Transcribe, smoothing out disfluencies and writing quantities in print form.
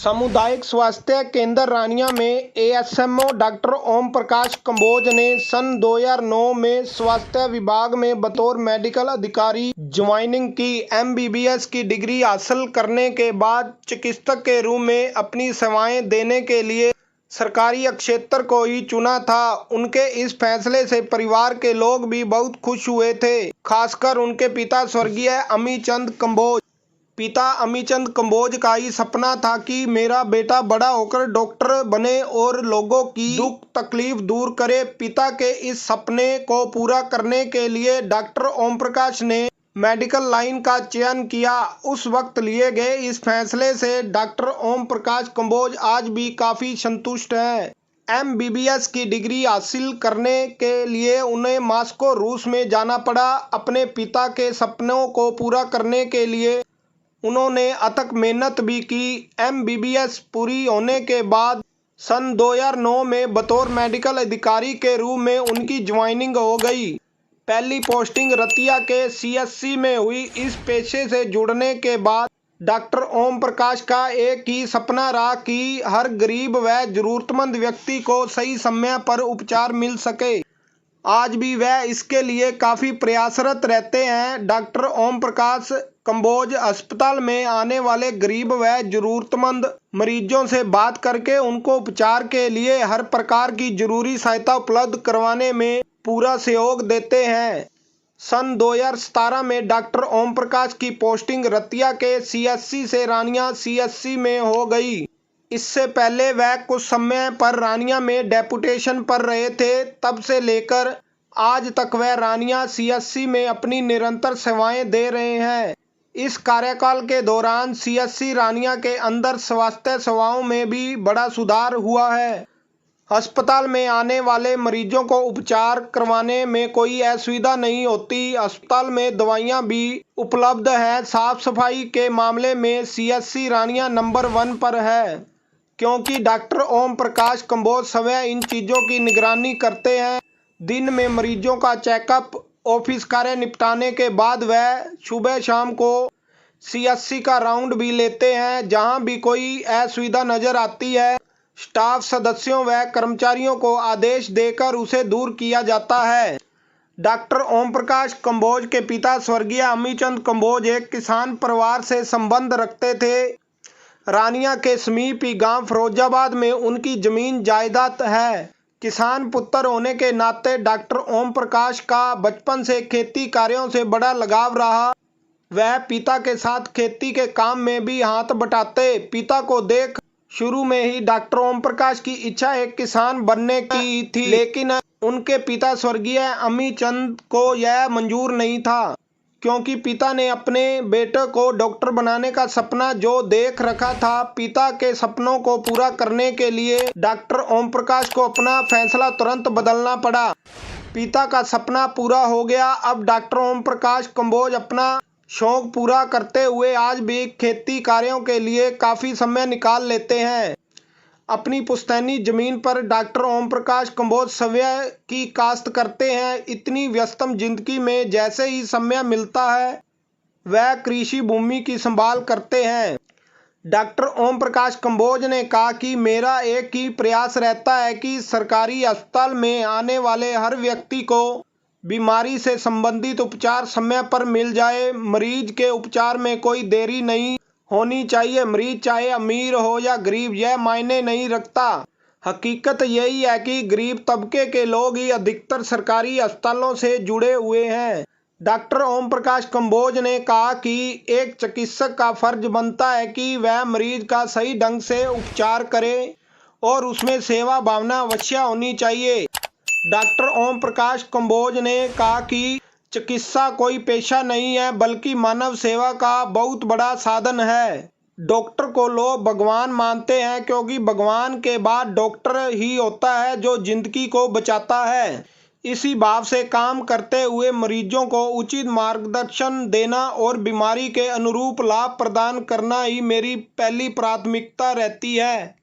सामुदायिक स्वास्थ्य केंद्र रानिया में एएसएमओ डॉक्टर ओम प्रकाश कंबोज ने सन 2009 में स्वास्थ्य विभाग में बतौर मेडिकल अधिकारी ज्वाइनिंग की। एमबीबीएस की डिग्री हासिल करने के बाद चिकित्सक के रूप में अपनी सेवाएं देने के लिए सरकारी क्षेत्र को ही चुना था। उनके इस फैसले से परिवार के लोग भी बहुत खुश हुए थे, खासकर उनके पिता स्वर्गीय अमीचंद कंबोज। पिता अमीचंद कंबोज का ही सपना था कि मेरा बेटा बड़ा होकर डॉक्टर बने और लोगों की दुख तकलीफ दूर करे। पिता के इस सपने को पूरा करने के लिए डॉक्टर ओम प्रकाश ने मेडिकल लाइन का चयन किया। उस वक्त लिए गए इस फैसले से डॉक्टर ओम प्रकाश कंबोज आज भी काफी संतुष्ट हैं। एमबीबीएस की डिग्री हासिल करने के लिए उन्हें मॉस्को रूस में जाना पड़ा। अपने पिता के सपनों को पूरा करने के लिए उन्होंने अथक मेहनत भी की। एमबीबीएस पूरी होने के बाद सन 2009 में बतौर मेडिकल अधिकारी के रूप में उनकी ज्वाइनिंग हो गई। पहली पोस्टिंग रतिया के सीएससी में हुई। इस पेशे से जुड़ने के बाद डॉक्टर ओम प्रकाश का एक ही सपना रहा कि हर गरीब व जरूरतमंद व्यक्ति को सही समय पर उपचार मिल सके। आज भी वह इसके लिए काफ़ी प्रयासरत रहते हैं। डॉक्टर ओम प्रकाश कंबोज अस्पताल में आने वाले गरीब व जरूरतमंद मरीजों से बात करके उनको उपचार के लिए हर प्रकार की जरूरी सहायता उपलब्ध करवाने में पूरा सहयोग देते हैं। सन 2017 में डॉक्टर ओम प्रकाश की पोस्टिंग रतिया के सीएससी से रानिया सीएससी में हो गई। इससे पहले वह कुछ समय पर रानिया में डेपुटेशन पर रहे थे। तब से लेकर आज तक वह रानिया सीएससी में अपनी निरंतर सेवाएं दे रहे हैं। इस कार्यकाल के दौरान सीएससी रानिया के अंदर स्वास्थ्य सेवाओं में भी बड़ा सुधार हुआ है। अस्पताल में आने वाले मरीजों को उपचार करवाने में कोई असुविधा नहीं होती। अस्पताल में दवाइयां भी उपलब्ध हैं। साफ सफाई के मामले में सीएससी रानिया नंबर 1 पर है, क्योंकि डॉक्टर ओम प्रकाश कंबोज स्वयं इन चीज़ों की निगरानी करते हैं। दिन में मरीजों का चेकअप, ऑफिस कार्य निपटाने के बाद वह सुबह शाम को सीएससी का राउंड भी लेते हैं। जहां भी कोई असुविधा नजर आती है, स्टाफ सदस्यों व कर्मचारियों को आदेश देकर उसे दूर किया जाता है। डॉक्टर ओम प्रकाश कंबोज के पिता स्वर्गीय अमीचंद कंबोज एक किसान परिवार से संबंध रखते थे। रानिया के समीप ही गांव फिरोजाबाद में उनकी जमीन जायदाद है। किसान पुत्र होने के नाते डॉक्टर ओम प्रकाश का बचपन से खेती कार्यों से बड़ा लगाव रहा। वह पिता के साथ खेती के काम में भी हाथ बटाते। पिता को देख शुरू में ही डॉक्टर ओम प्रकाश की इच्छा एक किसान बनने की थी, लेकिन उनके पिता स्वर्गीय अमीचंद को यह मंजूर नहीं था, क्योंकि पिता ने अपने बेटे को डॉक्टर बनाने का सपना जो देख रखा था। पिता के सपनों को पूरा करने के लिए डॉक्टर ओम प्रकाश को अपना फैसला तुरंत बदलना पड़ा। पिता का सपना पूरा हो गया। अब डॉक्टर ओम प्रकाश कंबोज अपना शौक पूरा करते हुए आज भी खेती कार्यों के लिए काफ़ी समय निकाल लेते हैं। अपनी पुश्तैनी जमीन पर डॉक्टर ओम प्रकाश कंबोज स्वयं की काश्त करते हैं। इतनी व्यस्तम जिंदगी में जैसे ही समय मिलता है वह कृषि भूमि की संभाल करते हैं। डॉक्टर ओम प्रकाश कंबोज ने कहा कि मेरा एक ही प्रयास रहता है कि सरकारी अस्पताल में आने वाले हर व्यक्ति को बीमारी से संबंधित उपचार समय पर मिल जाए। मरीज के उपचार में कोई देरी नहीं होनी चाहिए। मरीज चाहे अमीर हो या गरीब, यह मायने नहीं रखता। हकीकत यही है कि गरीब तबके के लोग ही अधिकतर सरकारी अस्पतालों से जुड़े हुए हैं। डॉक्टर ओम प्रकाश कंबोज ने कहा कि एक चिकित्सक का फर्ज बनता है कि वह मरीज का सही ढंग से उपचार करे और उसमें सेवा भावना अवश्य होनी चाहिए। डॉक्टर ओम प्रकाश कंबोज ने कहा कि चिकित्सा कोई पेशा नहीं है, बल्कि मानव सेवा का बहुत बड़ा साधन है। डॉक्टर को लोग भगवान मानते हैं, क्योंकि भगवान के बाद डॉक्टर ही होता है जो जिंदगी को बचाता है। इसी भाव से काम करते हुए मरीजों को उचित मार्गदर्शन देना और बीमारी के अनुरूप लाभ प्रदान करना ही मेरी पहली प्राथमिकता रहती है।